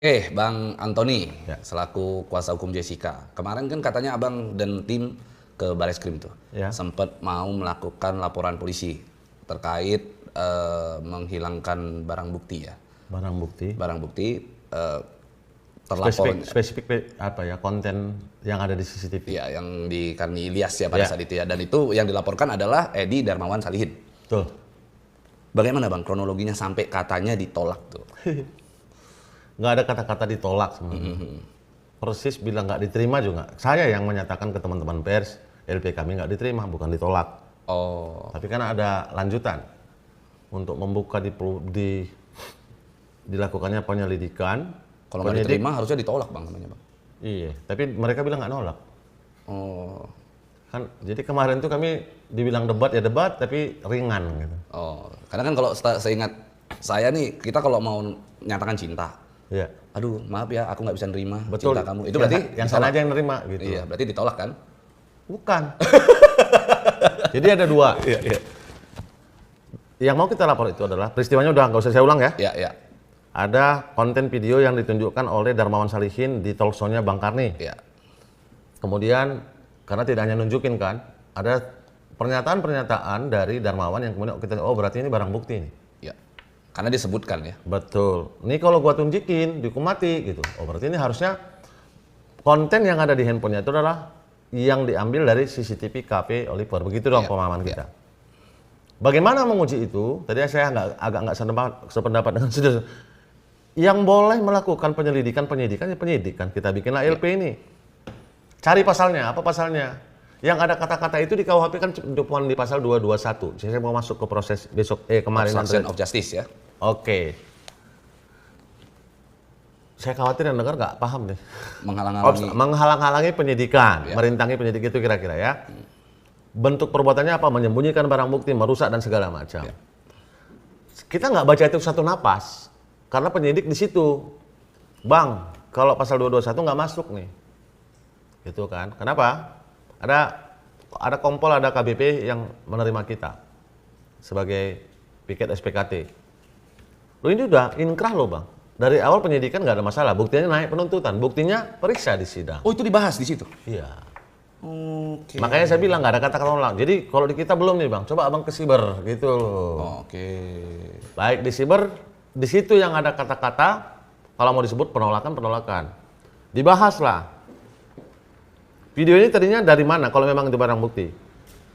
Bang Antoni, Ya. selaku kuasa hukum Jessica. Kemarin kan katanya Abang dan tim ke Bareskrim tuh, Ya. sempat mau melakukan laporan polisi terkait menghilangkan barang bukti ya. Barang bukti. Barang bukti terlapor Spesifik apa ya, konten yang ada di CCTV. ya yang di Karni Ilyas ya pada Ya. saat itu ya. Dan itu yang dilaporkan adalah Edi Darmawan Salihin. Betul. Bagaimana Bang kronologinya sampai katanya ditolak tuh? Nggak ada kata-kata ditolak sebenarnya. Persis bilang nggak diterima juga. Saya yang menyatakan ke teman-teman pers, LP kami nggak diterima, bukan ditolak. Oh, Tapi kan ada lanjutan untuk membuka dilakukannya penyelidikan. kalau nggak diterima harusnya ditolak Bang namanya Bang. Iya, tapi mereka bilang nggak nolak. Oh, Kan, jadi kemarin tuh kami dibilang debat ya debat, tapi ringan gitu. Oh, karena kan kalau seingat saya nih, kita kalau mau nyatakan cinta, Iya. aduh maaf ya, aku nggak bisa nerima Betul. cinta kamu. Itu berarti yang ditolak. sana aja yang nerima gitu. Iya, berarti ditolak kan? Bukan. Jadi ada dua. Iya. Yang mau kita lapor itu adalah peristiwanya udah nggak usah saya ulang ya. Iya. Ada konten video yang ditunjukkan oleh Darmawan Salihin di talk show-nya Bang Karni. Iya. Kemudian karena tidak hanya nunjukin kan, ada pernyataan-pernyataan dari Darmawan yang kemudian kita berarti ini barang bukti nih. Iya. Karena disebutkan ya. Betul. Ini kalau gua tunjukin dihukum mati gitu. Berarti ini harusnya konten yang ada di handphonenya itu adalah yang diambil dari CCTV KP Oliver. Begitu dong Iya, pemahaman iya. kita. Bagaimana menguji itu? Tadi saya agak nggak sependapat dengan sudah. Yang boleh melakukan penyidikan ya penyidikan. Kita bikinlah LP ini. Cari pasalnya, apa pasalnya? Yang ada kata-kata itu di KUHP kan cuma di pasal 221. Saya mau masuk ke proses besok kemarin Obstruction of justice ya. Oke. Saya khawatir yang dengar nggak paham deh. Menghalang-halangi. Menghalang-halangi penyidikan, Ya. merintangi penyidik itu kira-kira ya. Bentuk perbuatannya apa? Menyembunyikan barang bukti, merusak dan segala macam. Ya. Kita nggak baca itu satu napas, karena penyidik di situ. Bang, kalau pasal 221 nggak masuk nih. Gitu kan? Kenapa? Ada kompol, ada KBP yang menerima kita sebagai piket SPKT. Lo ini udah inkrah lo bang. Dari awal penyidikan nggak ada masalah. Buktinya naik penuntutan. Buktinya periksa di sidang. Oh, itu dibahas di situ. Iya. Oke. Makanya saya bilang nggak ada kata nolak. Jadi kalau di kita belum nih bang, coba abang ke siber gitu loh. Oke. Baik di siber, di situ yang ada kata-kata kalau mau disebut penolakan. Dibahaslah. Video ini tadinya dari mana kalau memang itu barang bukti?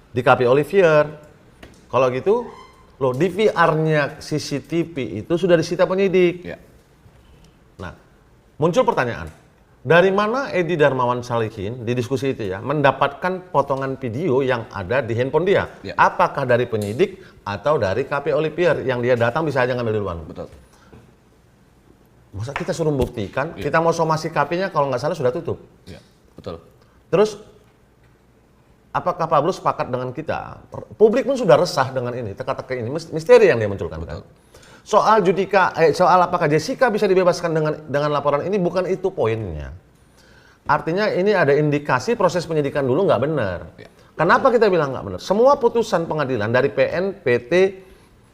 Di KP Olivier. Kalau gitu, loh DVR-nya CCTV itu sudah disita penyidik. Ya. Nah, muncul pertanyaan. Dari mana Edi Darmawan Salihin di diskusi itu ya mendapatkan potongan video yang ada di handphone dia? Ya. Apakah dari penyidik atau dari KP Olivier yang dia datang bisa aja ngambil duluan? Betul. Masa kita suruh membuktikan, Ya. kita mau somasi KP-nya kalau nggak salah sudah tutup. Ya. Betul. Terus, apakah Pablo sepakat dengan kita? Publik pun sudah resah dengan ini, teka-teki ini, misteri yang dia munculkan. Kan? Soal apakah Jessica bisa dibebaskan dengan laporan ini, bukan itu poinnya. Artinya ini ada indikasi proses penyidikan dulu nggak benar. Ya. Kenapa kita bilang nggak benar? Semua putusan pengadilan dari PN, PT,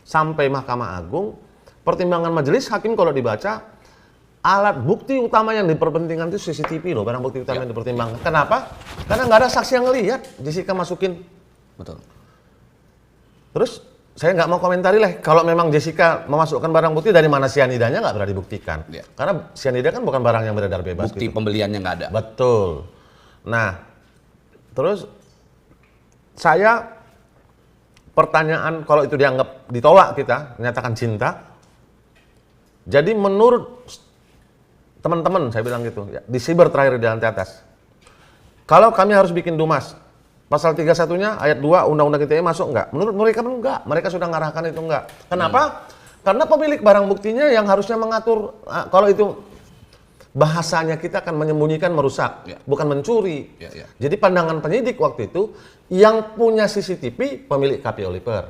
sampai Mahkamah Agung, pertimbangan majelis hakim kalau dibaca, alat bukti utama yang diperpentingkan itu CCTV loh, barang bukti utama yang dipertimbangkan. Kenapa? Karena nggak ada saksi yang ngelihat Jessica masukin. Betul. Terus saya nggak mau komentari lah kalau memang Jessica memasukkan barang bukti dari mana sianidanya nggak pernah dibuktikan. Ya. Karena sianida kan bukan barang yang beredar bebas. Bukti gitu. pembeliannya nggak ada. Betul. Nah, terus saya pertanyaan kalau itu dianggap ditolak kita menyatakan cinta. Jadi menurut teman-teman saya bilang gitu ya, di siber terakhir di lantai atas. Kalau kami harus bikin dumas, pasal 31-nya ayat 2 Undang-Undang ITE masuk enggak? Menurut mereka enggak. Mereka sudah ngarahkan itu enggak. Kenapa? Karena pemilik barang buktinya yang harusnya mengatur kalau itu bahasanya kita akan menyembunyikan, merusak, Ya. bukan mencuri. Ya. Jadi pandangan penyidik waktu itu yang punya CCTV pemilik KP Oliver.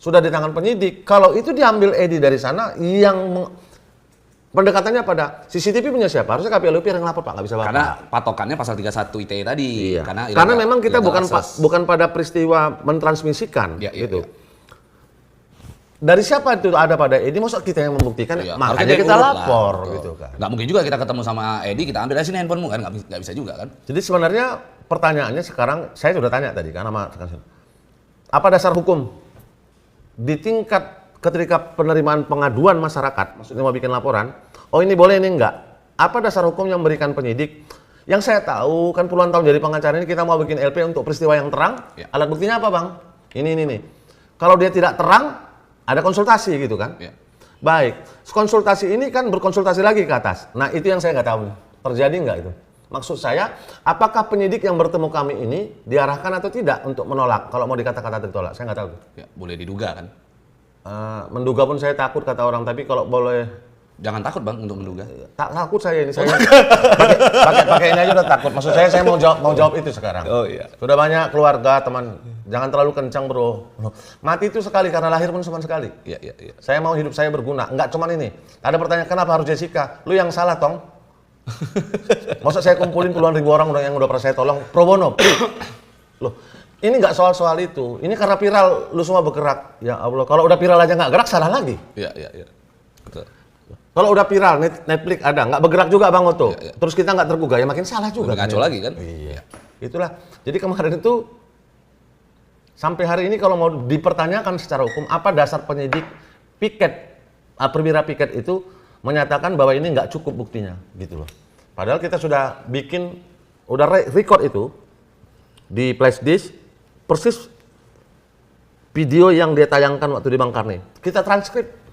Sudah di tangan penyidik. Kalau itu diambil Edi dari sana yang pendekatannya pada CCTV punya siapa? Harusnya KP Oliver yang lapor Pak, nggak bisa Bapak. Karena patokannya pasal 31 ITE tadi. Iya. Karena memang kita illegal access. bukan pada peristiwa mentransmisikan Ya. gitu. dari siapa itu ada pada Edi? Maksud kita yang membuktikan, Iya, makanya harusnya kita diurut lapor lah. gitu kan. Nggak mungkin juga kita ketemu sama Edi, kita ambil dari sini handphonemu kan, nggak bisa juga kan. Jadi sebenarnya pertanyaannya sekarang, saya sudah tanya tadi kan sama apa dasar hukum di tingkat ketika penerimaan pengaduan masyarakat, maksudnya mau bikin laporan, oh ini boleh ini enggak. Apa dasar hukum yang memberikan penyidik? Yang saya tahu kan puluhan tahun jadi pengacara ini kita mau bikin LP untuk peristiwa yang terang. Ya. Alat buktinya apa bang? Ini nih. Kalau dia tidak terang, ada konsultasi gitu kan? Ya. Baik, konsultasi ini kan berkonsultasi lagi ke atas. Nah itu yang saya nggak tahu nih. Terjadi nggak itu? Maksud saya, apakah penyidik yang bertemu kami ini diarahkan atau tidak untuk menolak? Kalau mau dikata-kata ditolak, saya nggak tahu. Ya, boleh diduga kan. Menduga pun saya takut kata orang, tapi kalau boleh Jangan takut bang untuk menduga. takut saya ini saya pakai ini aja udah takut. Maksud saya mau jawab itu sekarang. Oh iya. Sudah banyak keluarga teman, jangan terlalu kencang bro. Mati itu sekali karena lahir pun cuma sekali. Iya, iya, iya. Saya mau hidup saya berguna, enggak cuman ini. Ada pertanyaan kenapa harus Jessica? Lu yang salah tong. Masa saya kumpulin puluhan ribu orang yang udah pernah saya tolong pro bono. Loh, ini nggak soal itu. Ini karena viral, lu semua bergerak. Ya Allah, kalau udah viral aja nggak gerak salah lagi. Iya, iya, iya. Betul. Kalau udah viral, Netflix ada, nggak bergerak juga Bang Oto. Ya, ya. Terus kita nggak tergugah, ya makin salah juga. Lebih ngaco lagi kan? Iya. Itulah. Jadi kemarin itu, sampai hari ini kalau mau dipertanyakan secara hukum, apa dasar penyidik piket, perwira piket itu menyatakan bahwa ini nggak cukup buktinya, gitu loh. Padahal kita sudah bikin, udah record itu, di flash disk, persis video yang dia tayangkan waktu di Bang Karni. Kita transkrip.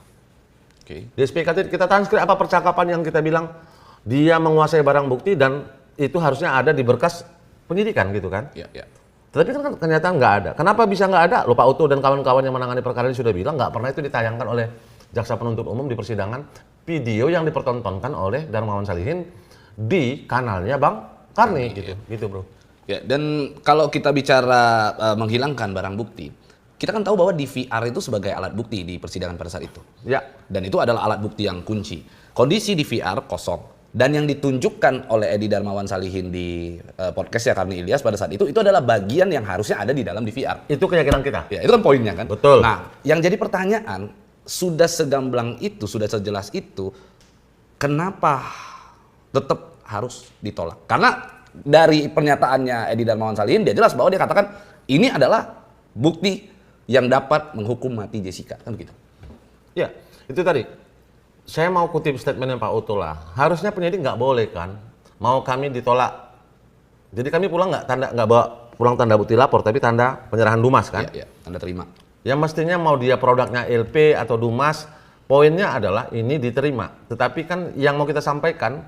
Oke. Di SPKT kita transkrip apa percakapan yang kita bilang dia menguasai barang bukti dan itu harusnya ada di berkas penyidikan gitu kan. Iya, iya. Tetapi kan kenyataan nggak ada. Kenapa bisa nggak ada? Loh Pak Oto dan kawan-kawan yang menangani perkara ini sudah bilang nggak pernah itu ditayangkan oleh jaksa penuntut umum di persidangan video yang dipertontonkan oleh Darmawan Salihin di kanalnya Bang Karni gitu. Gitu bro. Ya, dan kalau kita bicara menghilangkan barang bukti, kita kan tahu bahwa DVR itu sebagai alat bukti di persidangan pada saat itu. Ya. Dan itu adalah alat bukti yang kunci. Kondisi DVR kosong. Dan yang ditunjukkan oleh Edi Darmawan Salihin di podcastnya Karni Ilyas pada saat itu adalah bagian yang harusnya ada di dalam DVR. Itu keyakinan kita. Ya, itu kan poinnya kan. Betul. Nah, yang jadi pertanyaan, sudah segamblang itu, sudah sejelas itu, kenapa tetap harus ditolak? Karena dari pernyataannya Edi Darmawan Salihin, dia jelas bahwa dia katakan ini adalah bukti yang dapat menghukum mati Jessica, kan begitu? Ya, itu tadi. Saya mau kutip statementnya Pak Oto lah. Harusnya penyidik nggak boleh kan, mau kami ditolak. Jadi kami pulang nggak bawa pulang tanda bukti lapor, tapi tanda penyerahan Dumas kan? Iya, tanda terima. Yang mestinya mau dia produknya LP atau Dumas, poinnya adalah ini diterima. Tetapi kan yang mau kita sampaikan,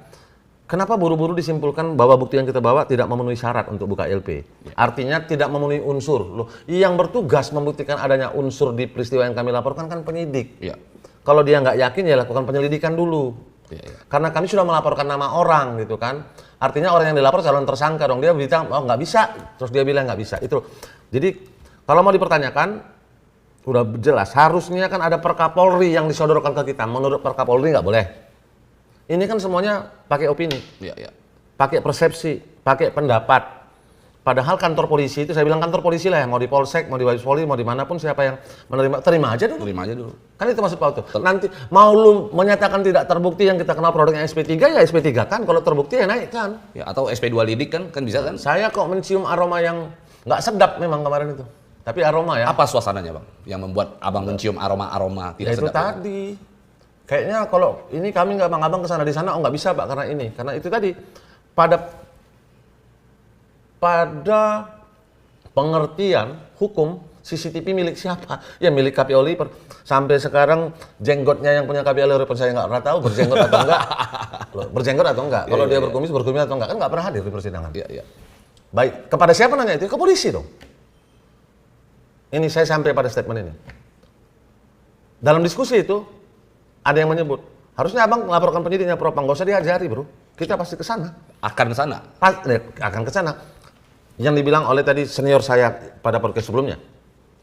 kenapa buru-buru disimpulkan bahwa bukti yang kita bawa tidak memenuhi syarat untuk buka LP? Artinya tidak memenuhi unsur. Loh, yang bertugas membuktikan adanya unsur di peristiwa yang kami laporkan kan penyidik. Iya. Kalau dia nggak yakin ya lakukan penyelidikan dulu. Iya. Karena kami sudah melaporkan nama orang gitu kan. Artinya orang yang dilapor calon tersangka dong. Dia bilang oh nggak bisa, terus dia bilang nggak bisa. Itu. Jadi kalau mau dipertanyakan, udah jelas harusnya kan ada Perkapolri yang disodorkan ke kita. Menurut Perkapolri nggak boleh. Ini kan semuanya pakai opini, Iya. pakai persepsi, pakai pendapat. Padahal kantor polisi itu, saya bilang kantor polisi lah ya, mau di Polsek, mau di Wabes Polri, mau dimanapun siapa yang menerima, terima aja dulu. Terima aja dulu. Kan itu maksud Pak Oto. Nanti mau lu menyatakan tidak terbukti yang kita kenal produknya SP3 ya SP3 kan, kalau terbukti ya naik kan. Ya, atau SP2 lidik kan bisa kan? Saya kok mencium aroma yang nggak sedap memang kemarin itu. Tapi aroma ya. Apa suasananya, Bang? Yang membuat Abang mencium aroma-aroma Ya tidak itu sedap? tadi. Kayaknya kalau ini kami nggak abang-abang kesana di sana, oh nggak bisa Pak karena ini. Karena itu tadi pada pengertian hukum CCTV milik siapa? Ya milik KPO Liper. Sampai sekarang jenggotnya yang punya KPO Liper saya nggak pernah tahu berjenggot atau enggak. Loh, berjenggot atau enggak? Kalau dia berkumis atau enggak kan nggak pernah hadir di persidangan. Iya. Baik, kepada siapa nanya itu? Ke polisi dong. Ini saya sampai pada statement ini. Dalam diskusi itu ada yang menyebut harusnya abang melaporkan penyidiknya Propam, nggak usah diajari bro. Kita pasti ke sana. Akan ke sana. Akan ke sana. Yang dibilang oleh tadi senior saya pada podcast sebelumnya.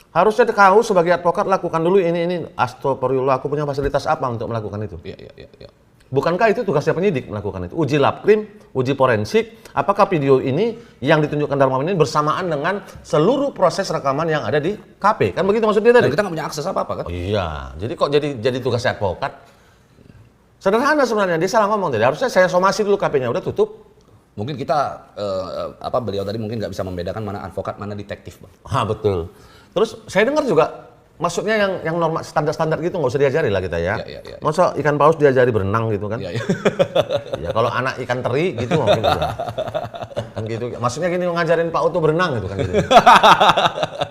Harusnya kau sebagai advokat lakukan dulu ini. Astagfirullah, aku punya fasilitas apa untuk melakukan itu? Iya. Bukankah itu tugasnya penyidik melakukan itu? Uji labkrim, uji forensik, apakah video ini yang ditunjukkan dalam rekaman ini bersamaan dengan seluruh proses rekaman yang ada di KP? Kan begitu maksud dia Dan tadi? kita nggak punya akses apa-apa kan? Oh iya, jadi kok jadi tugasnya advokat? Sederhana sebenarnya, dia salah ngomong tadi. Harusnya saya somasi dulu KP-nya, udah tutup. Mungkin kita beliau tadi mungkin nggak bisa membedakan mana advokat mana detektif, Bang. Ah betul. Terus saya dengar juga, maksudnya yang normal standar-standar gitu nggak usah diajari lah kita ya. Iya. Masa ikan paus diajari berenang gitu kan? Iya. Ya kalau anak ikan teri gitu mungkin bisa. Kan gitu. Maksudnya gini ngajarin Pak Uto berenang gitu kan gitu.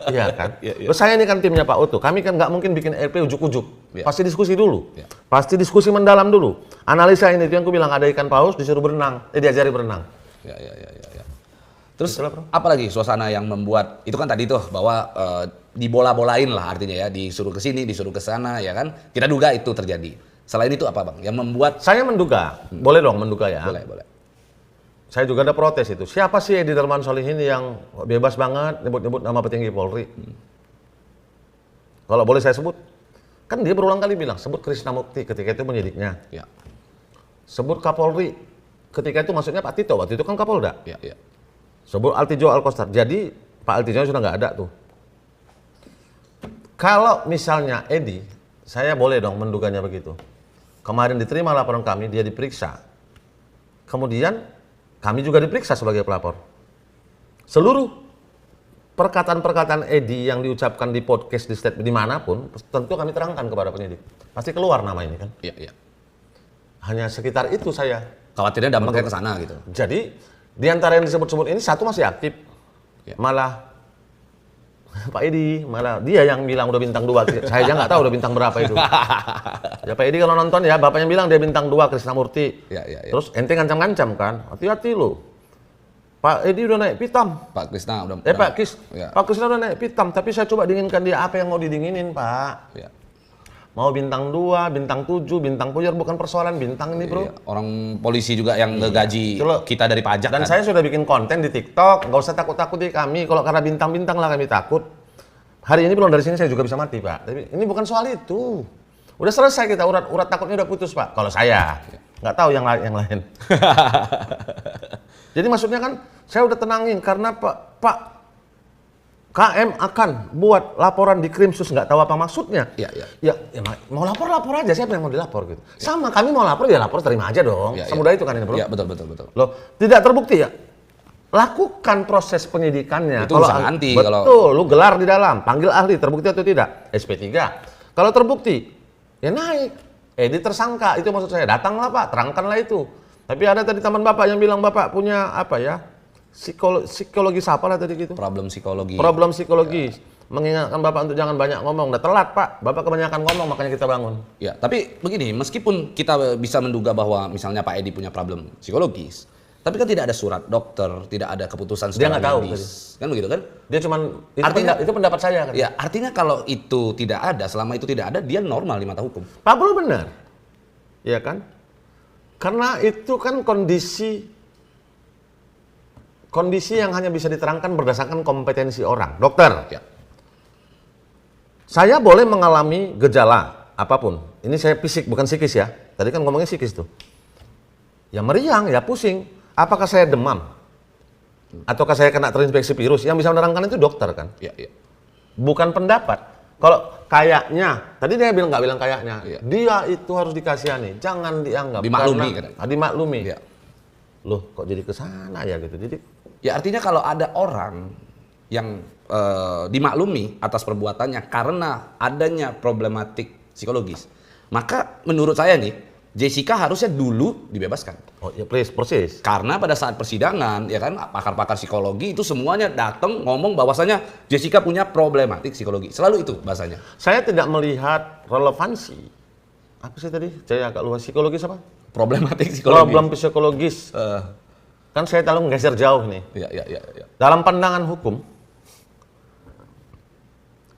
Iya kan? Iya. Terus saya ini kan timnya Pak Uto. Kami kan nggak mungkin bikin RP ujuk-ujuk. Iya. Pasti diskusi dulu. Iya. Pasti diskusi mendalam dulu. Analisa ini itu yang aku bilang ada ikan paus disuruh berenang, diajari berenang. Ya. Terus apa lagi suasana yang membuat itu kan tadi tuh bahwa dibola-bolain lah artinya ya, disuruh ke sini, disuruh ke sana ya kan. Kita duga itu terjadi. Selain itu apa, Bang? Yang membuat Saya menduga, boleh dong menduga ya. boleh. Saya juga ada protes itu. Siapa sih Edi Darman Solihin yang bebas banget nyebut-nyebut nama petinggi Polri? Kalau boleh saya sebut, kan dia berulang kali bilang sebut Krisna Mukti ketika itu penyidiknya. Ya. Sebut Kapolri ketika itu maksudnya Pak Tito, waktu itu kan Kapolda. Ya. Sebut Altijo Alkostar. Jadi Pak Altijo sudah nggak ada tuh. Kalau misalnya Edi, saya boleh dong menduganya begitu. Kemarin diterima laporan kami, dia diperiksa. Kemudian kami juga diperiksa sebagai pelapor. Seluruh perkataan-perkataan Edi yang diucapkan di podcast, di statement, dimanapun, tentu kami terangkan kepada penyidik. Pasti keluar nama ini kan. Iya. Hanya sekitar itu saya. Khawatirnya dampaknya ke sana gitu. Jadi di antara yang disebut-sebut ini satu masih aktif. Ya. Malah Pak Edi, malah dia yang bilang udah bintang 2. Saya aja nggak tahu udah bintang berapa itu. Ya Pak Edi kalau nonton ya, bapaknya bilang dia bintang 2 Krisnamurti. Ya. Terus ente ngancam-ngancam kan, hati-hati lo. Pak Edi udah naik pitam. Pak Krisna udah Pak Kis, Ya. Pak Krisna udah naik pitam. Tapi saya coba dinginkan dia, apa yang mau didinginin Pak? Ya. Mau bintang 2, bintang 7, bintang puyar, bukan persoalan bintang ini bro. Iya. Orang polisi juga yang ngegaji Coba. kita dari pajak Dan kan. saya sudah bikin konten di TikTok, nggak usah takut-takut di kami. Kalau karena bintang-bintang lah kami takut. Hari ini belum dari sini saya juga bisa mati Pak. Tapi ini bukan soal itu. Udah selesai kita, urat takutnya udah putus Pak. Kalau saya, nggak tahu yang lain. Jadi maksudnya kan saya udah tenangin karena Pak KM akan buat laporan di Krimsus, nggak tahu apa maksudnya. Iya. Ya, mau lapor aja, siapa yang mau dilapor gitu. Sama kami mau lapor ya lapor, terima aja dong. Iya. Semudah itu kan ini bro. Iya, betul. Loh, tidak terbukti ya? Lakukan proses penyidikannya. Itu urusan nanti, betul, lu gelar di dalam, panggil ahli, terbukti atau tidak? SP3. Kalau terbukti, ya naik. Edi tersangka, itu maksud saya. Datanglah Pak, terangkanlah itu. Tapi ada tadi teman Bapak yang bilang Bapak punya apa ya? Psikologis apa lah tadi gitu? Problem psikologi. Problem psikologis. Mengingatkan Bapak untuk jangan banyak ngomong. Udah telat Pak, Bapak kebanyakan ngomong makanya kita bangun. Ya, tapi begini, meskipun kita bisa menduga bahwa misalnya Pak Edi punya problem psikologis, tapi kan tidak ada surat dokter, tidak ada keputusan Dia secara nggak tahu, medis. Kan begitu kan? Dia cuman itu pendapat saya kan. Ya, artinya kalau itu tidak ada, selama itu tidak ada, dia normal di mata hukum. Pak Bro benar. Ya kan? Karena itu kan kondisi yang hanya bisa diterangkan berdasarkan kompetensi orang. Dokter, Ya. saya boleh mengalami gejala apapun. Ini saya fisik, bukan psikis ya. Tadi kan ngomongnya psikis tuh. Ya meriang, ya pusing. Apakah saya demam? Ataukah saya kena terinfeksi virus? Yang bisa menerangkan itu dokter kan? Ya. Bukan pendapat. Kalau kayaknya, tadi dia nggak bilang kayaknya. Iya. Dia itu harus dikasihani, jangan dianggap. Dimaklumi karena, dimaklumi. Ya. Loh, kok jadi ke sana ya gitu. Jadi Ya, artinya kalau ada orang yang dimaklumi atas perbuatannya karena adanya problematik psikologis, maka menurut saya nih, Jessica harusnya dulu dibebaskan. oh ya please, persis. Karena pada saat persidangan, ya kan, pakar-pakar psikologi itu semuanya datang ngomong bahwasanya Jessica punya problematik psikologi. Selalu itu bahasanya. Saya tidak melihat relevansi. Apa sih tadi? Saya agak lupa, psikologis apa? Problematik psikologi. Problem psikologis. Kan saya terlalu menggeser jauh nih. Ya. Dalam pandangan hukum,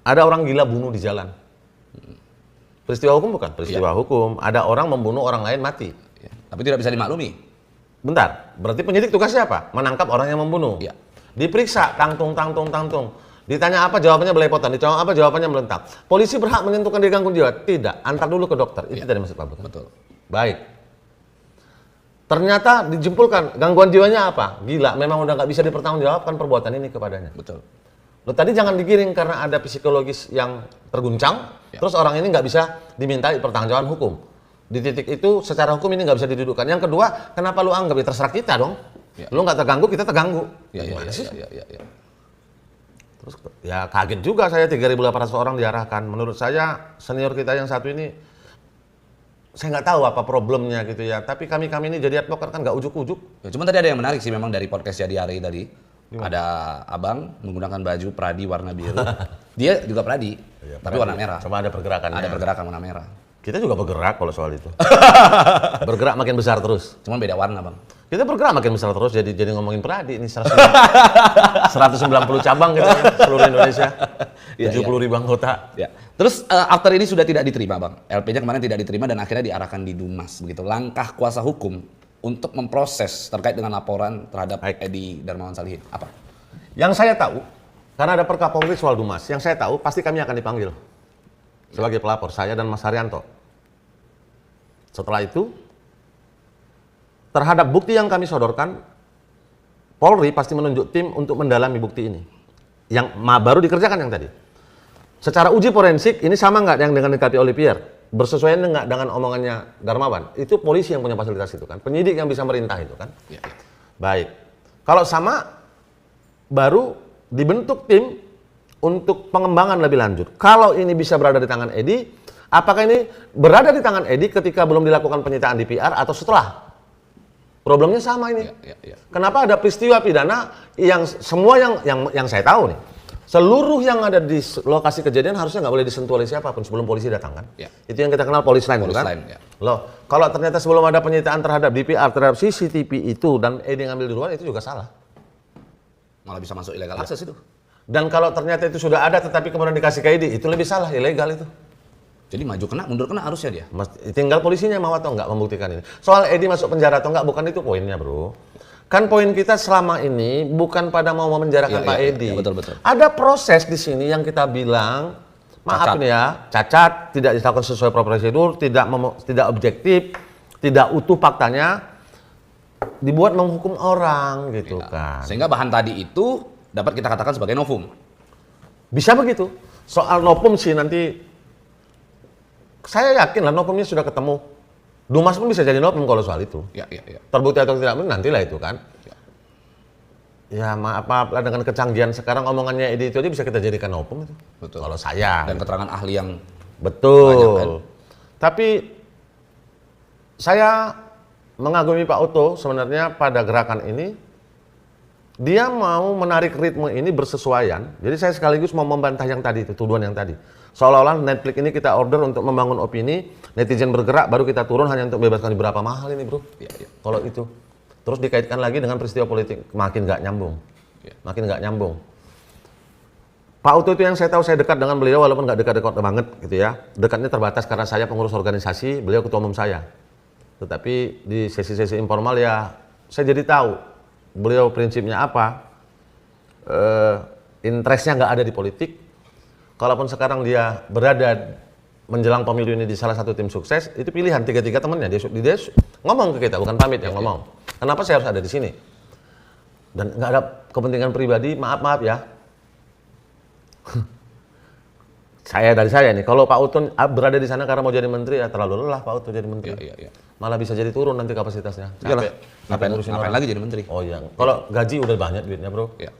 ada orang gila bunuh di jalan. Peristiwa hukum bukan? Peristiwa hukum. Ada orang membunuh orang lain mati. Ya. Tapi tidak bisa dimaklumi. Bentar, berarti penyidik tugasnya apa? Menangkap orang yang membunuh. Ya. Diperiksa, tangtung. Ditanya apa, jawabannya belepotan. Dijawab apa, jawabannya melentak. Polisi berhak menentukan dia gangguan jiwa? Tidak, antar dulu ke dokter. Itu tadi maksud Pak. Betul. Baik. Ternyata dijempolkan gangguan jiwanya apa? Gila, memang udah nggak bisa dipertanggungjawabkan perbuatan ini kepadanya. Betul. Lo tadi jangan digiring karena ada psikologis yang terguncang, terus orang ini nggak bisa dimintai pertanggungjawaban hukum. Di titik itu secara hukum ini nggak bisa didudukkan. Yang kedua, kenapa lu anggap? Ya terserah kita dong. Lu nggak terganggu, kita terganggu. Gimana sih? Terus ya kaget juga saya 3.800 orang diarahkan. Menurut saya senior kita yang satu ini, saya nggak tahu apa problemnya gitu ya. Tapi kami ini jadi advokat kan nggak ujuk-ujuk. Ya, cuman tadi ada yang menarik sih memang dari podcast Jadi Hari tadi. Ada abang menggunakan baju pradi warna biru. Dia juga pradi, tapi warna merah. Cuma ada pergerakannya. Ada pergerakan warna merah. Kita juga bergerak kalau soal itu. Bergerak makin besar terus. Cuman beda warna, Bang. Kita bergerak makin besar terus, jadi ngomongin Pradi ini 190 cabang gitu seluruh Indonesia, 70.000 anggota. Ya. Terus after ini sudah tidak diterima, Bang. LP-nya kemarin tidak diterima dan akhirnya diarahkan di Dumas begitu. Langkah kuasa hukum untuk memproses terkait dengan laporan terhadap Edi Darmawan Salihin apa? Yang saya tahu, karena ada Perkapolri soal Dumas, yang saya tahu pasti kami akan dipanggil sebagai pelapor, saya dan Mas Haryanto. Setelah itu, terhadap bukti yang kami sodorkan, Polri pasti menunjuk tim untuk mendalami bukti ini. Yang baru dikerjakan yang tadi. Secara uji forensik, ini sama nggak yang dengan dikatakan oleh Pierre? Bersesuaian nggak dengan omongannya Darmawan? Itu polisi yang punya fasilitas itu kan. Penyidik yang bisa merintah itu kan. Ya. Baik. Kalau sama, baru dibentuk tim untuk pengembangan lebih lanjut. Kalau ini bisa berada di tangan Edi, apakah ini berada di tangan Edi ketika belum dilakukan penyitaan di PR atau setelah? Problemnya sama ini. Ya. Kenapa ada peristiwa pidana yang semua yang saya tahu nih, seluruh yang ada di lokasi kejadian harusnya nggak boleh disentuh oleh siapapun sebelum polisi datang kan? Ya. Itu yang kita kenal polis line kan? Ya. Loh, kalau ternyata sebelum ada penyitaan terhadap DPR, terhadap CCTV itu dan Edi ngambil duluan itu juga salah. Malah bisa masuk illegal access itu. Dan kalau ternyata itu sudah ada tetapi kemudian dikasih ke Edi, itu lebih salah, ilegal itu. Jadi maju kena, mundur kena harusnya dia. Tinggal polisinya mau atau enggak membuktikan ini. Soal Edi masuk penjara atau enggak, bukan itu poinnya, bro. Kan poin kita selama ini bukan pada mau memenjarakan Pak Edi. Ya, betul. Ada proses di sini yang kita bilang, maaf ini ya, cacat, tidak dilakukan sesuai prosedur, tidak objektif, tidak utuh faktanya, dibuat menghukum orang gitu kan. Sehingga bahan tadi itu dapat kita katakan sebagai novum. Bisa begitu. Soal novum sih nanti saya yakin lah novumnya sudah ketemu. Dumas pun bisa jadi novum kalau soal itu. Ya. Terbukti atau tidak, nantilah itu kan. Ya maaf lah dengan kecanggihan sekarang omongannya Edi itu aja bisa kita jadikan novum itu. Betul. Kalau saya. Dan keterangan ahli yang betul. banyak, kan? Tapi saya mengagumi Pak Oto sebenarnya pada gerakan ini. Dia mau menarik ritme ini bersesuaian. Jadi saya sekaligus mau membantah yang tadi itu, tuduhan yang tadi. Seolah-olah Netflix ini kita order untuk membangun opini, netizen bergerak, baru kita turun hanya untuk bebaskan. Berapa mahal ini, bro? Ya. Kalau itu. Terus dikaitkan lagi dengan peristiwa politik, makin nggak nyambung. Makin nggak nyambung. Pak Oto itu yang saya tahu, saya dekat dengan beliau, walaupun nggak dekat-dekat banget gitu ya. Dekatnya terbatas karena saya pengurus organisasi, beliau ketua umum saya. Tetapi di sesi-sesi informal ya, saya jadi tahu beliau prinsipnya apa, interestnya nggak ada di politik. Kalaupun sekarang dia berada menjelang pemilu ini di salah satu tim sukses, itu pilihan tiga-tiga temannya. Dia ngomong ke kita, bukan pamit yang ngomong. Kenapa saya harus ada di sini? Dan nggak ada kepentingan pribadi, maaf ya. Dari saya nih, kalau Pak Utun berada di sana karena mau jadi menteri, ya terlalu lelah Pak Utun jadi menteri. Ya. Malah bisa jadi turun nanti kapasitasnya. Ngapain lagi jadi menteri? Oh iya, kalau gaji udah banyak duitnya, bro. Ya.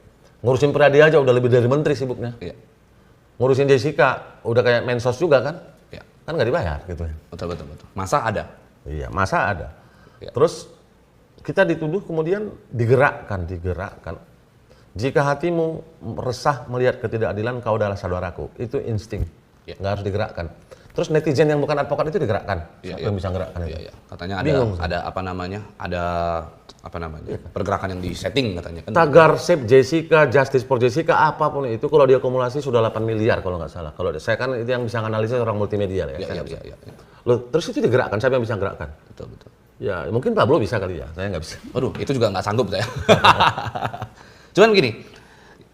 Ngurusin Pradi aja udah lebih dari menteri sibuknya. Ya. Ngurusin Jessica udah kayak mensos juga kan? Ya. Kan nggak dibayar gitu. Betul. Masa ada? Iya, masa ada. Ya. Terus kita dituduh kemudian digerakkan. Jika hatimu resah melihat ketidakadilan, kau adalah saudaraku. Itu insting, nggak harus digerakkan. Terus netizen yang bukan advokat itu digerakkan. Siapa yang bisa gerakkan itu? Iya. Katanya ada pergerakan yang disetting katanya. Kan? Tagar Save Jessica, Justice for Jessica, apapun itu kalau dia akumulasi sudah 8 miliar kalau nggak salah. Kalau saya kan itu yang bisa analisis orang multimedia ya. Iya. Loh, terus itu digerakkan, siapa yang bisa gerakkan? Betul. Ya mungkin Pablo bisa kali ya, saya nggak bisa. Waduh, itu juga nggak sanggup saya. Cuman gini,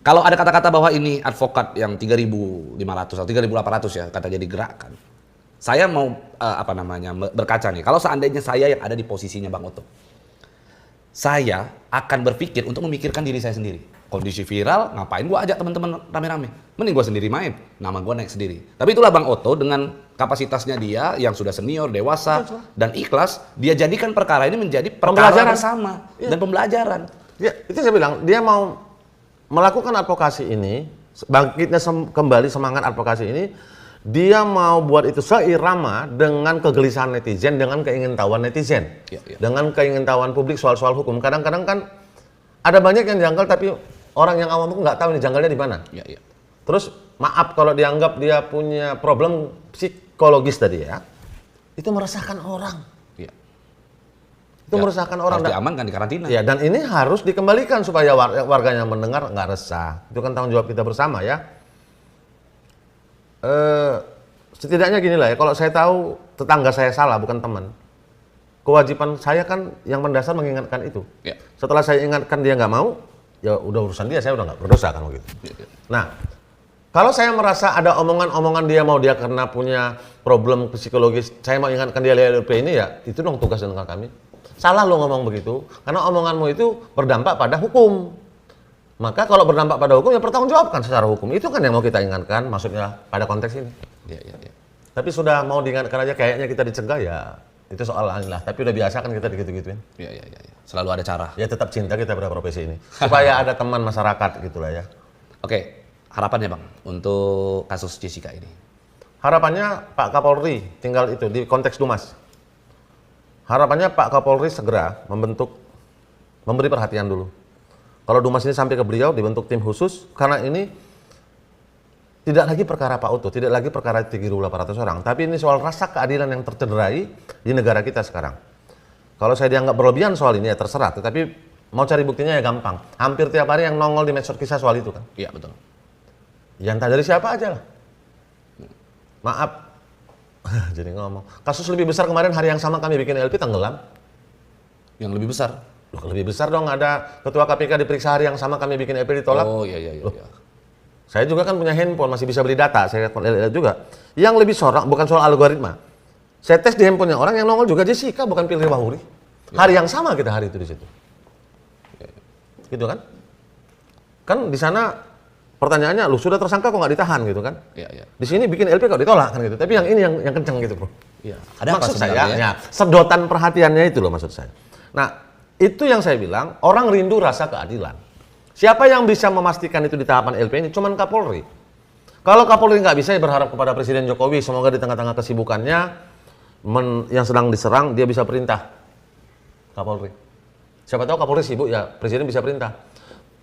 kalau ada kata-kata bahwa ini advokat yang 3.500 atau 3.800 ya kata jadi gerakan, saya mau berkaca nih. Kalau seandainya saya yang ada di posisinya Bang Oto, saya akan berpikir untuk memikirkan diri saya sendiri. Kondisi viral, ngapain gua ajak teman-teman rame-rame? Mending gua sendiri main, nama gua naik sendiri. Tapi itulah Bang Otto dengan kapasitasnya dia yang sudah senior, dewasa, dan ikhlas, dia jadikan perkara ini menjadi perkara Pembelajaran. bersama dan pembelajaran. Ya, itu saya bilang, dia mau melakukan advokasi ini, bangkitnya kembali semangat advokasi ini, dia mau buat itu seirama dengan kegelisahan netizen, dengan keingintahuan netizen, dengan keingintahuan publik soal-soal hukum. Kadang-kadang kan ada banyak yang janggal, tapi orang yang awam itu nggak tahu ini janggalnya di mana. Terus maaf kalau dianggap dia punya problem psikologis tadi ya, itu meresahkan orang. Itu meresahkan orang. Harus diamankan di karantina. Ya, dan ini harus dikembalikan supaya warganya mendengar nggak resah. Itu kan tanggung jawab kita bersama ya. Setidaknya gini lah ya, kalau saya tahu tetangga saya salah, bukan teman, kewajiban saya kan yang mendasar mengingatkan itu. Setelah saya ingatkan dia nggak mau, ya udah urusan dia, saya udah nggak berdosa kan begitu. Nah, kalau saya merasa ada omongan-omongan dia karena punya problem psikologis, saya mau ingatkan dia lewat LP ini, ya itu dong tugas dan kami. Salah lo ngomong begitu, karena omonganmu itu berdampak pada hukum. Maka kalau berdampak pada hukum, ya pertanggungjawabkan secara hukum. Itu kan yang mau kita ingatkan, maksudnya pada konteks ini. Tapi sudah mau diingatkan aja, kayaknya kita dicegah, ya itu soal lain lah. Tapi udah biasa kan kita digitu-gituin. Selalu ada cara. Ya tetap cinta kita pada profesi ini. Supaya ada teman masyarakat gitu lah ya. Oke, harapannya Bang, untuk kasus Jessica ini? Harapannya Pak Kapolri, tinggal itu, di konteks Dumas. Harapannya Pak Kapolri segera memberi perhatian dulu. Kalau Dumas ini sampai ke beliau, dibentuk tim khusus, karena ini tidak lagi perkara Pak Otto, tidak lagi perkara 3.800 orang, tapi ini soal rasa keadilan yang tercederai di negara kita sekarang. Kalau saya dianggap berlebihan soal ini ya terserah, tetapi mau cari buktinya ya gampang. Hampir tiap hari yang nongol di medsos kisah soal itu kan. Iya, betul. Ya entah dari siapa aja lah. Maaf, jadi ngomong. Kasus lebih besar kemarin hari yang sama kami bikin LP tenggelam. Yang lebih besar? Loh, lebih besar dong, ada ketua KPK diperiksa hari yang sama kami bikin LP ditolak. Oh iya. Saya juga kan punya handphone, masih bisa beli data, saya lihat juga. Yang lebih sorak bukan soal algoritma. Saya tes di handphonenya orang yang nongol juga Jessica, bukan Firly Bahuri. Hari yang sama kita hari itu di situ. Gitu kan? Kan di sana pertanyaannya, lu sudah tersangka kok nggak ditahan gitu kan? Di sini bikin LP kok ditolak kan gitu. Tapi yang ini yang kenceng gitu, bro. Ada maksud apa saya, ya, sedotan perhatiannya itu loh maksud saya. Nah, itu yang saya bilang, orang rindu rasa keadilan. Siapa yang bisa memastikan itu di tahapan LP ini? Cuman Kapolri. Kalau Kapolri nggak bisa, ya berharap kepada Presiden Jokowi, semoga di tengah-tengah kesibukannya yang sedang diserang, dia bisa perintah Kapolri. Siapa tahu Kapolri sibuk, ya Presiden bisa perintah.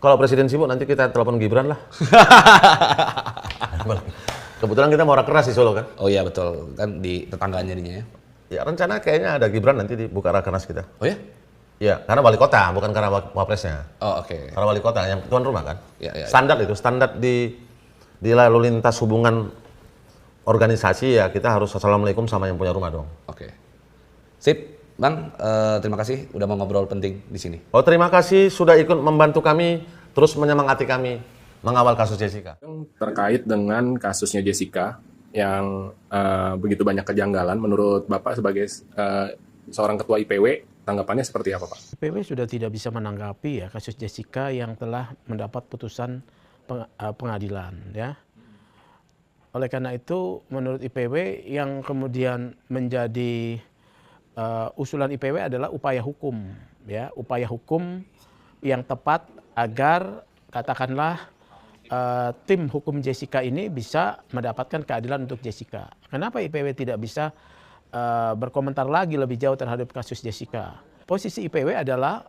Kalau Presiden sibuk, nanti kita telepon Gibran lah. Kebetulan kita mau rakernas di Solo kan? Oh iya betul, kan di tetangganya jadinya ya. Ya rencana kayaknya ada Gibran nanti dibuka rakernas kita. Oh ya? Ya, karena wali kota, bukan karena wapresnya. Oh oke. Karena wali kota, yang tuan rumah kan? Ya. Standar itu, standar di lalu lintas hubungan organisasi ya kita harus assalamualaikum sama yang punya rumah dong. Oke. Sip, Bang. Terima kasih udah mau ngobrol penting di sini. Oh terima kasih sudah ikut membantu kami, terus menyemangati kami mengawal kasus Jessica. Terkait dengan kasusnya Jessica yang begitu banyak kejanggalan, menurut Bapak sebagai seorang ketua IPW, tanggapannya seperti apa, Pak? IPW sudah tidak bisa menanggapi ya kasus Jessica yang telah mendapat putusan pengadilan ya. Oleh karena itu menurut IPW yang kemudian menjadi usulan IPW adalah upaya hukum ya, upaya hukum yang tepat agar katakanlah tim hukum Jessica ini bisa mendapatkan keadilan untuk Jessica. Kenapa IPW tidak bisa berkomentar lagi lebih jauh terhadap kasus Jessica? Posisi IPW adalah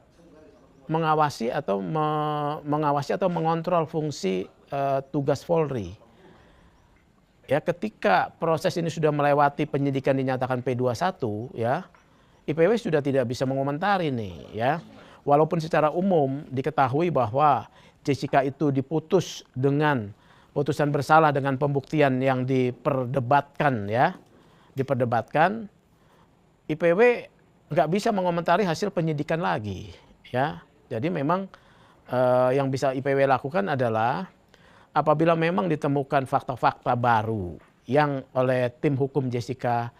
mengawasi atau mengontrol fungsi tugas Polri. Ya, ketika proses ini sudah melewati penyidikan dinyatakan P21 ya, IPW sudah tidak bisa mengomentari nih ya. Walaupun secara umum diketahui bahwa Jessica itu diputus dengan putusan bersalah dengan pembuktian yang diperdebatkan ya. Diperdebatkan, IPW nggak bisa mengomentari hasil penyidikan lagi ya. Jadi memang yang bisa IPW lakukan adalah apabila memang ditemukan fakta-fakta baru yang oleh tim hukum Jessica,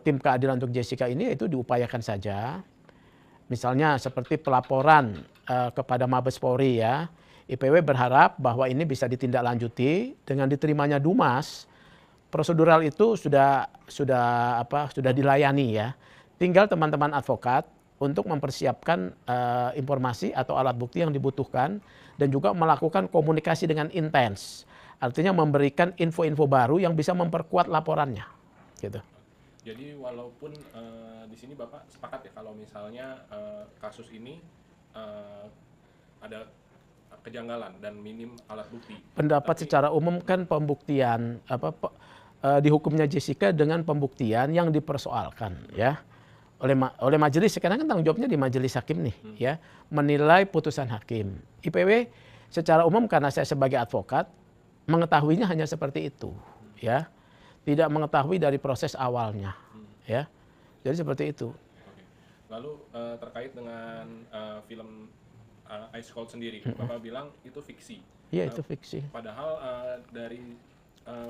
tim keadilan untuk Jessica ini, itu diupayakan saja. Misalnya seperti pelaporan kepada Mabes Polri ya. IPW berharap bahwa ini bisa ditindaklanjuti dengan diterimanya Dumas. Prosedural itu sudah dilayani ya. Tinggal teman-teman advokat untuk mempersiapkan informasi atau alat bukti yang dibutuhkan dan juga melakukan komunikasi dengan intens. Artinya memberikan info-info baru yang bisa memperkuat laporannya. Gitu. Jadi walaupun di sini Bapak sepakat ya kalau misalnya kasus ini ada kejanggalan dan minim alat bukti. Pendapat secara umum kan pembuktian di hukumnya Jessica dengan pembuktian yang dipersoalkan ya oleh majelis. Sekarang kan tanggung jawabnya di majelis hakim nih ya, menilai putusan hakim. IPW secara umum karena saya sebagai advokat mengetahuinya hanya seperti itu ya, tidak mengetahui dari proses awalnya ya, jadi seperti itu. Oke. Lalu terkait dengan film Ice Cold sendiri, Bapak bilang itu fiksi. Iya itu fiksi. Padahal dari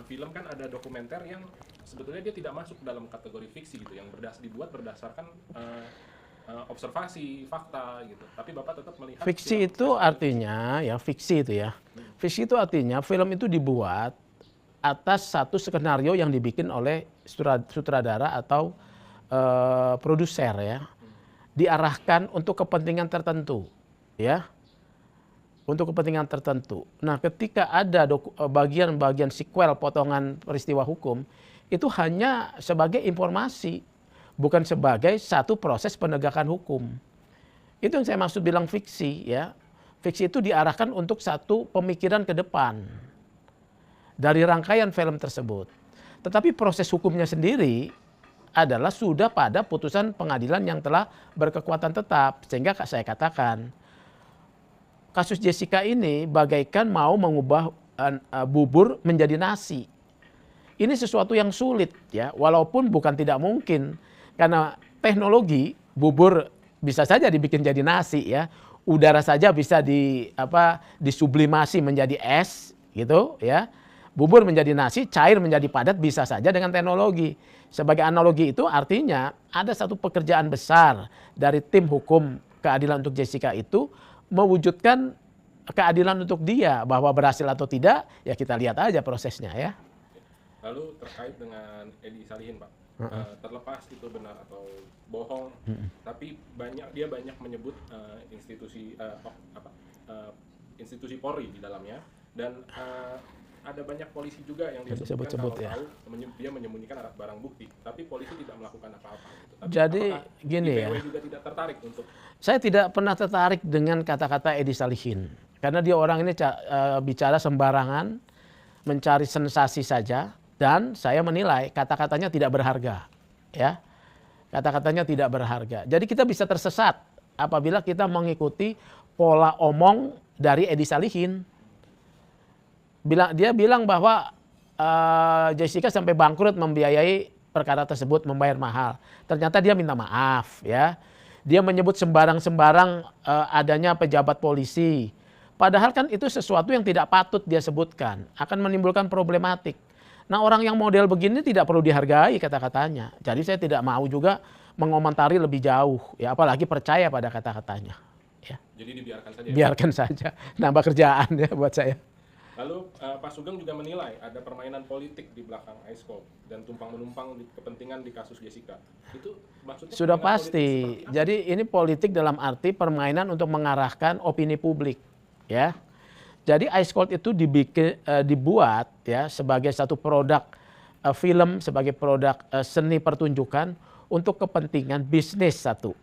film kan ada dokumenter yang sebetulnya dia tidak masuk dalam kategori fiksi gitu, yang dibuat berdasarkan observasi, fakta gitu. Tapi Bapak tetap melihat Fiksi itu artinya ya, fiksi itu ya. Fiksi itu artinya film itu dibuat atas satu skenario yang dibikin oleh sutradara atau produser ya. Diarahkan untuk kepentingan tertentu ya. Untuk kepentingan tertentu. Nah, ketika ada bagian-bagian sequel potongan peristiwa hukum, itu hanya sebagai informasi, bukan sebagai satu proses penegakan hukum. Itu yang saya maksud bilang fiksi ya. Fiksi itu diarahkan untuk satu pemikiran ke depan dari rangkaian film tersebut. Tetapi proses hukumnya sendiri adalah sudah pada putusan pengadilan yang telah berkekuatan tetap. Sehingga saya katakan, kasus Jessica ini bagaikan mau mengubah bubur menjadi nasi. Ini sesuatu yang sulit ya, walaupun bukan tidak mungkin. Karena teknologi bubur bisa saja dibikin jadi nasi ya. Udara saja bisa disublimasi menjadi es gitu ya. Bubur menjadi nasi, cair menjadi padat bisa saja dengan teknologi. Sebagai analogi itu artinya ada satu pekerjaan besar dari tim hukum keadilan untuk Jessica itu mewujudkan keadilan untuk dia, bahwa berhasil atau tidak ya kita lihat aja prosesnya ya. Lalu terkait dengan Edi Salihin Pak, terlepas itu benar atau bohong, tapi dia banyak menyebut institusi Polri di dalamnya, dan ada banyak polisi juga yang disebutkan kalau ya. tahu dia menyembunyikan barang bukti, tapi polisi tidak melakukan apa-apa. Gitu. Tapi jadi gini IPW ya, juga tidak tertarik untuk. Saya tidak pernah tertarik dengan kata-kata Edi Salihin, karena dia orang ini bicara sembarangan, mencari sensasi saja, dan saya menilai kata-katanya tidak berharga, ya, kata-katanya tidak berharga. Jadi kita bisa tersesat apabila kita mengikuti pola omong dari Edi Salihin. Dia bilang bahwa Jessica sampai bangkrut membiayai perkara tersebut, membayar mahal. Ternyata dia minta maaf ya. Dia menyebut sembarang-sembarang adanya pejabat polisi. Padahal kan itu sesuatu yang tidak patut dia sebutkan, akan menimbulkan problematik. Nah, orang yang model begini tidak perlu dihargai kata-katanya. Jadi saya tidak mau juga mengomentari lebih jauh ya, apalagi percaya pada kata-katanya ya. Jadi dibiarkan saja. Biarkan saja, nambah kerjaan ya buat saya. Lalu Pak Sugeng juga menilai ada permainan politik di belakang Ice Cold dan tumpang-menumpang kepentingan di kasus Jessica. Itu maksudnya sudah pasti. Jadi ini politik dalam arti permainan untuk mengarahkan opini publik, ya. Jadi Ice Cold itu dibuat ya sebagai satu produk film, sebagai produk seni pertunjukan untuk kepentingan bisnis satu.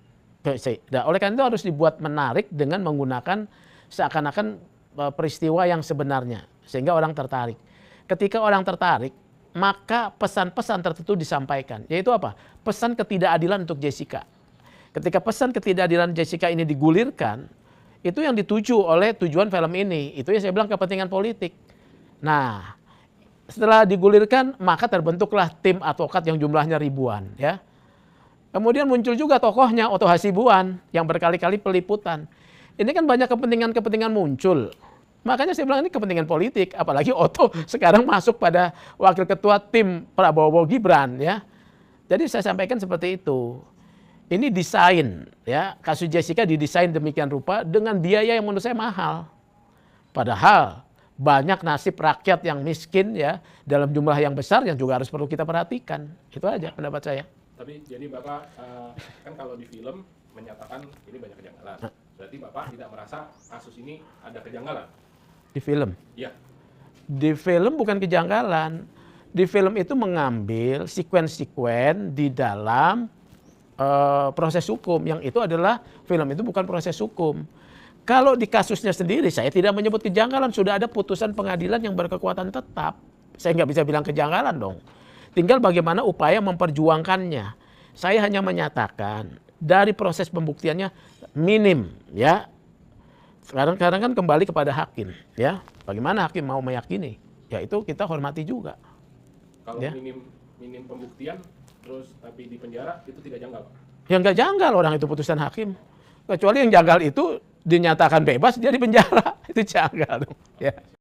Nah, oleh karena itu harus dibuat menarik dengan menggunakan seakan-akan peristiwa yang sebenarnya sehingga orang tertarik. Ketika orang tertarik, maka pesan-pesan tertentu disampaikan, yaitu apa? Pesan ketidakadilan untuk Jessica. Ketika pesan ketidakadilan Jessica ini digulirkan, itu yang dituju oleh tujuan film ini. Itu yang saya bilang kepentingan politik. Nah, setelah digulirkan, maka terbentuklah tim advokat yang jumlahnya ribuan, ya. Kemudian muncul juga tokohnya Otto Hasibuan yang berkali-kali peliputan. Ini kan banyak kepentingan-kepentingan muncul. Makanya saya bilang ini kepentingan politik, apalagi Otto sekarang masuk pada wakil ketua tim Prabowo Gibran ya. Jadi saya sampaikan seperti itu. ini desain ya, kasus Jessica didesain demikian rupa dengan biaya yang menurut saya mahal. Padahal banyak nasib rakyat yang miskin ya dalam jumlah yang besar yang juga harus perlu kita perhatikan. Itu aja pendapat saya. Tapi jadi Bapak kan kalau di film menyatakan ini banyak kejanggalan. Berarti Bapak tidak merasa kasus ini ada kejanggalan? Di film. Iya. Di film bukan kejanggalan. Di film itu mengambil sekuen-sekuen di dalam proses hukum. Yang itu adalah film itu bukan proses hukum. Kalau di kasusnya sendiri saya tidak menyebut kejanggalan. Sudah ada putusan pengadilan yang berkekuatan tetap. Saya nggak bisa bilang kejanggalan dong. Tinggal bagaimana upaya memperjuangkannya. Saya hanya menyatakan dari proses pembuktiannya minim ya. Sekarang kan kembali kepada hakim ya. Bagaimana hakim mau meyakini? Ya itu kita hormati juga. Kalau Ya. minim pembuktian terus tapi di penjara itu tidak janggal, Pak? Yang nggak janggal orang itu putusan hakim. Kecuali yang janggal itu dinyatakan bebas dia di penjara. Itu janggal dong. Ya.